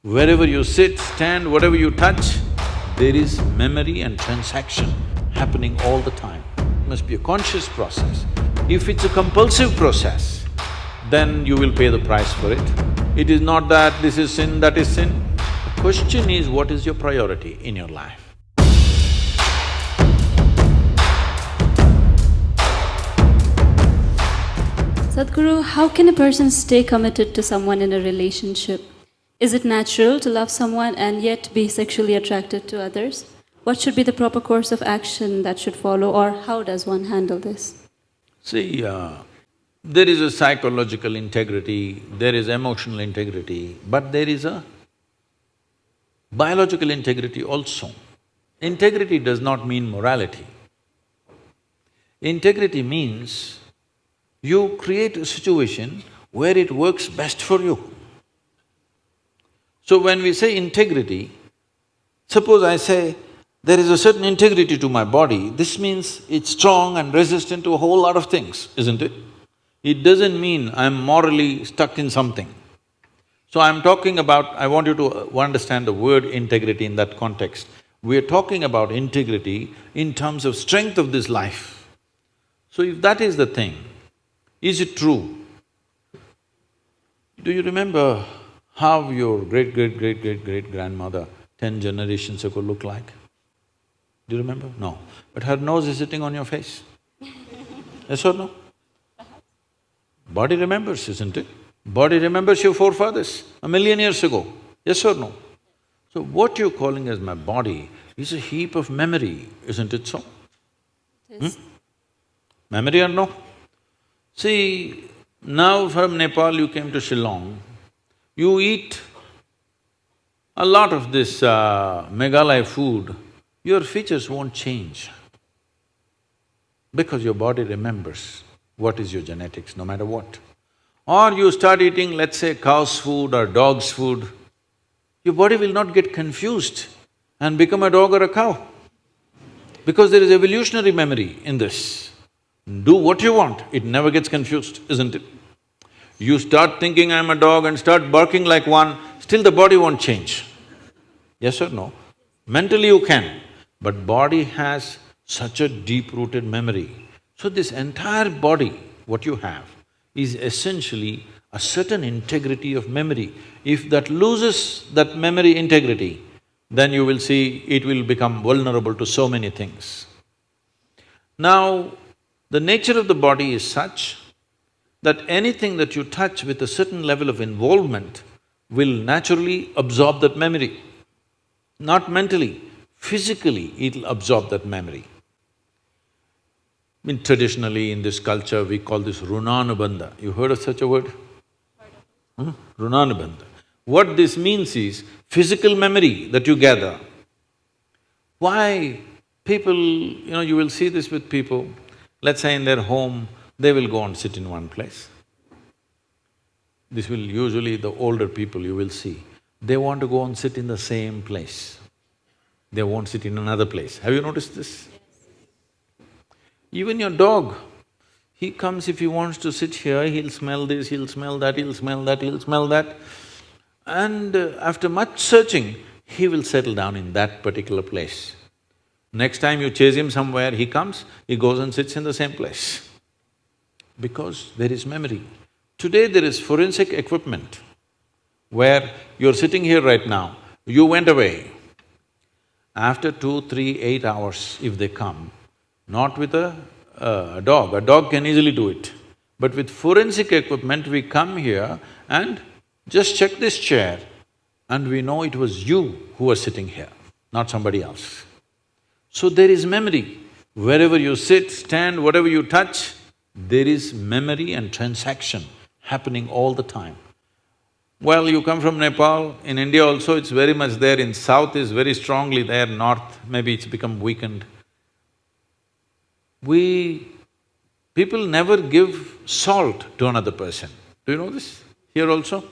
Wherever you sit, stand, whatever you touch, there is memory and transaction happening all the time. It must be a conscious process. If it's a compulsive process, then you will pay the price for it. It is not that this is sin, that is sin. The question is, what is your priority in your life? Sadhguru, how can a person stay committed to someone in a relationship? Is it natural to love someone and yet be sexually attracted to others? What should be the proper course of action that should follow, or how does one handle this? See, there is a psychological integrity, there is emotional integrity, but there is a biological integrity also. Integrity does not mean morality. Integrity means you create a situation where it works best for you. So when we say integrity, suppose I say, there is a certain integrity to my body, this means it's strong and resistant to a whole lot of things, isn't it? It doesn't mean I'm morally stuck in something. So I'm talking about… I want you to understand the word integrity in that context. We're talking about integrity in terms of strength of this life. So if that is the thing, is it true? Do you remember how your great-great-great-great-great-grandmother 10 generations ago looked like? Do you remember? No. But her nose is sitting on your face. Yes or no? Body remembers, isn't it? Body remembers your forefathers 1,000,000 years ago. Yes or no? So what you're calling as my body is a heap of memory, isn't it so? Yes. Memory or no? See, now from Nepal you came to Shillong, you eat a lot of this Meghalaya food, your features won't change because your body remembers what is your genetics, no matter what. Or you start eating, let's say, cow's food or dog's food, your body will not get confused and become a dog or a cow because there is evolutionary memory in this. Do what you want, it never gets confused, isn't it? You start thinking I'm a dog and start barking like one, still the body won't change. Yes or no? Mentally you can, but body has such a deep-rooted memory. So this entire body, what you have, is essentially a certain integrity of memory. If that loses that memory integrity, then you will see it will become vulnerable to so many things. Now, the nature of the body is such that anything that you touch with a certain level of involvement will naturally absorb that memory. Not mentally, physically it'll absorb that memory. Traditionally in this culture we call this runanubandha. You heard of such a word? Runanubandha. What this means is physical memory that you gather. Why people… you will see this with people, let's say in their home, they will go and sit in one place. This will usually the older people you will see, they want to go and sit in the same place. They won't sit in another place. Have you noticed this? Even your dog, he comes, if he wants to sit here, he'll smell this, he'll smell that, he'll smell that, he'll smell that. And after much searching, he will settle down in that particular place. Next time you chase him somewhere, he comes, he goes and sits in the same place. Because there is memory. Today there is forensic equipment where you're sitting here right now, you went away. After 2, 3, 8 hours, if they come, not with a dog can easily do it. But with forensic equipment, we come here and just check this chair and we know it was you who was sitting here, not somebody else. So there is memory. Wherever you sit, stand, whatever you touch, there is memory and transaction happening all the time. Well, you come from Nepal, in India also it's very much there, in south is very strongly there, north maybe it's become weakened. People never give salt to another person. Do you know this? Here also?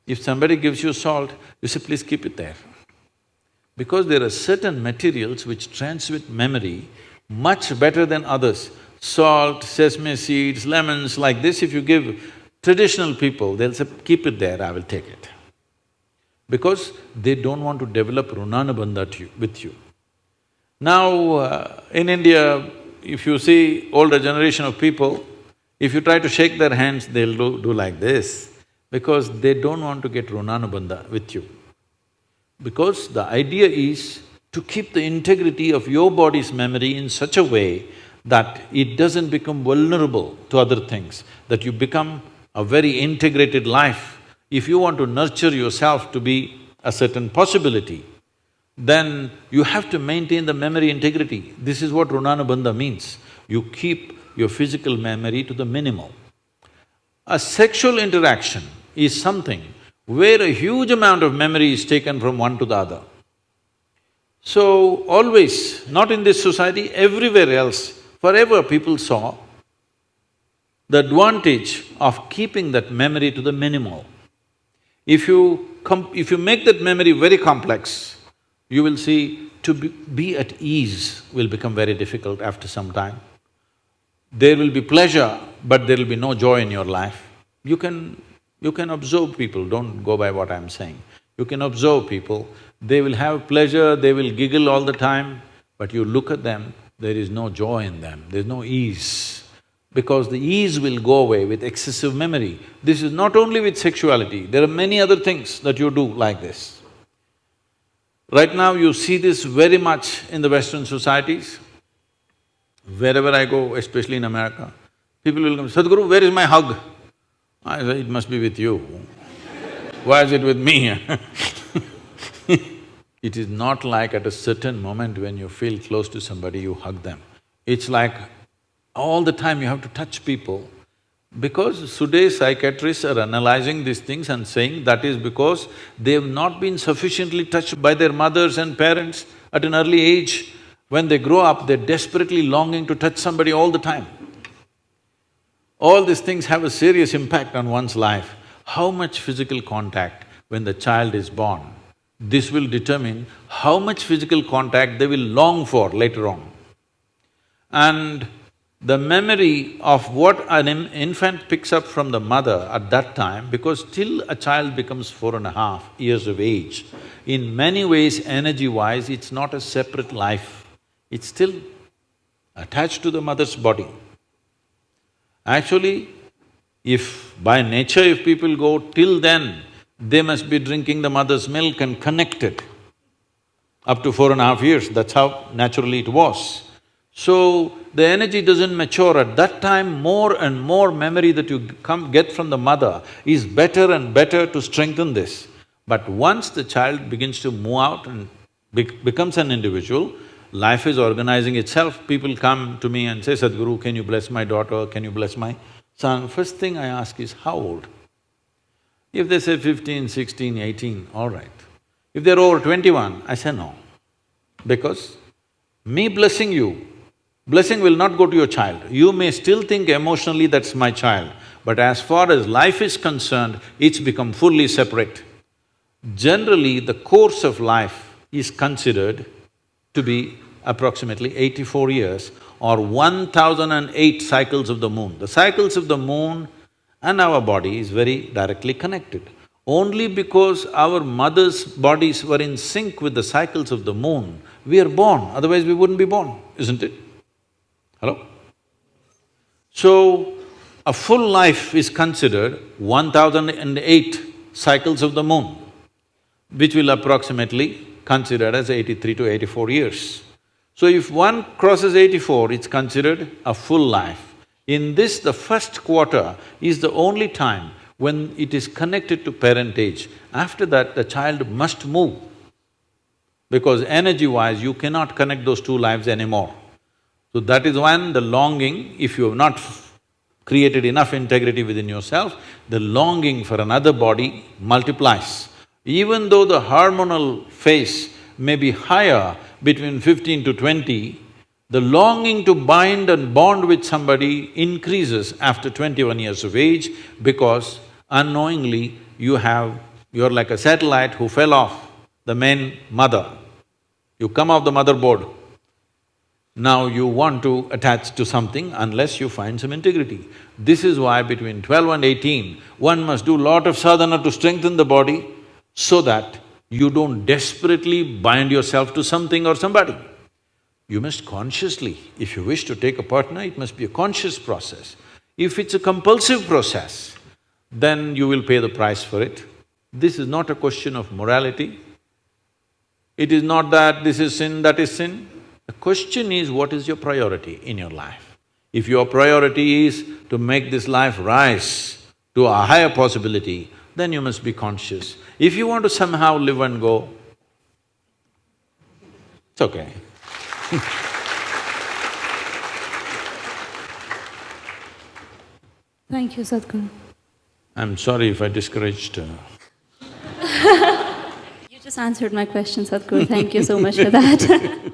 If somebody gives you salt, you say, please keep it there. Because there are certain materials which transmit memory much better than others. Salt, sesame seeds, lemons, like this, if you give traditional people, they'll say, keep it there, I will take it. because they don't want to develop runanubandha with you. Now, in India, if you see older generation of people, if you try to shake their hands, they'll do like this, because they don't want to get runanubandha with you. Because the idea is to keep the integrity of your body's memory in such a way that it doesn't become vulnerable to other things, that you become a very integrated life. If you want to nurture yourself to be a certain possibility, then you have to maintain the memory integrity. This is what runanubandha means. You keep your physical memory to the minimal. A sexual interaction is something where a huge amount of memory is taken from one to the other. So, always, not in this society, everywhere else, forever people saw the advantage of keeping that memory to the minimal. If you make that memory very complex, you will see to be at ease will become very difficult after some time. There will be pleasure, but there will be no joy in your life. You can observe people, don't go by what I'm saying. You can observe people, they will have pleasure, they will giggle all the time, but you look at them, there is no joy in them, there's no ease. Because the ease will go away with excessive memory. This is not only with sexuality, there are many other things that you do like this. Right now you see this very much in the Western societies. Wherever I go, especially in America, people will come, Sadhguru, where is my hug? I say, it must be with you. Why is it with me? It is not like at a certain moment when you feel close to somebody, you hug them. It's like all the time you have to touch people. Because today's psychiatrists are analyzing these things and saying that is because they have not been sufficiently touched by their mothers and parents at an early age. When they grow up, they're desperately longing to touch somebody all the time. All these things have a serious impact on one's life. How much physical contact when the child is born, this will determine how much physical contact they will long for later on. And the memory of what an infant picks up from the mother at that time, because till a child becomes 4.5 years of age, in many ways, energy-wise, it's not a separate life, it's still attached to the mother's body. Actually, if by nature if people go till then, they must be drinking the mother's milk and connected up to 4.5 years, that's how naturally it was. So, the energy doesn't mature. At that time, more and more memory that you get from the mother is better and better to strengthen this. But once the child begins to move out and becomes an individual, life is organizing itself. People come to me and say, Sadhguru, can you bless my daughter, can you bless my son? First thing I ask is, how old? If they say 15, 16, 18, all right. If they're over 21, I say no. Because me blessing you, blessing will not go to your child. You may still think emotionally that's my child, but as far as life is concerned, it's become fully separate. Generally, the course of life is considered to be approximately 84 years or 1008 cycles of the moon. The cycles of the moon and our body is very directly connected. Only because our mother's bodies were in sync with the cycles of the moon, we are born, otherwise we wouldn't be born, isn't it? Hello? So, a full life is considered 1008 cycles of the moon, which will approximately considered as 83 to 84 years. So if one crosses 84, it's considered a full life. In this, the first quarter is the only time when it is connected to parentage. After that, the child must move, because energy-wise, you cannot connect those two lives anymore. So that is when the longing, if you have not created enough integrity within yourself, the longing for another body multiplies. Even though the hormonal phase may be higher between 15 to 20, the longing to bind and bond with somebody increases after 21 years of age, because unknowingly you're like a satellite who fell off the main mother. You come off the motherboard. Now you want to attach to something unless you find some integrity. This is why between 12 and 18, one must do lot of sadhana to strengthen the body. so that you don't desperately bind yourself to something or somebody. You must consciously, if you wish to take a partner, it must be a conscious process. If it's a compulsive process, then you will pay the price for it. This is not a question of morality. It is not that this is sin, that is sin. The question is, what is your priority in your life? If your priority is to make this life rise to a higher possibility, then you must be conscious. If you want to somehow live and go, it's okay. Thank you, Sadhguru. I'm sorry if I discouraged… You just answered my question, Sadhguru. Thank you so much for that.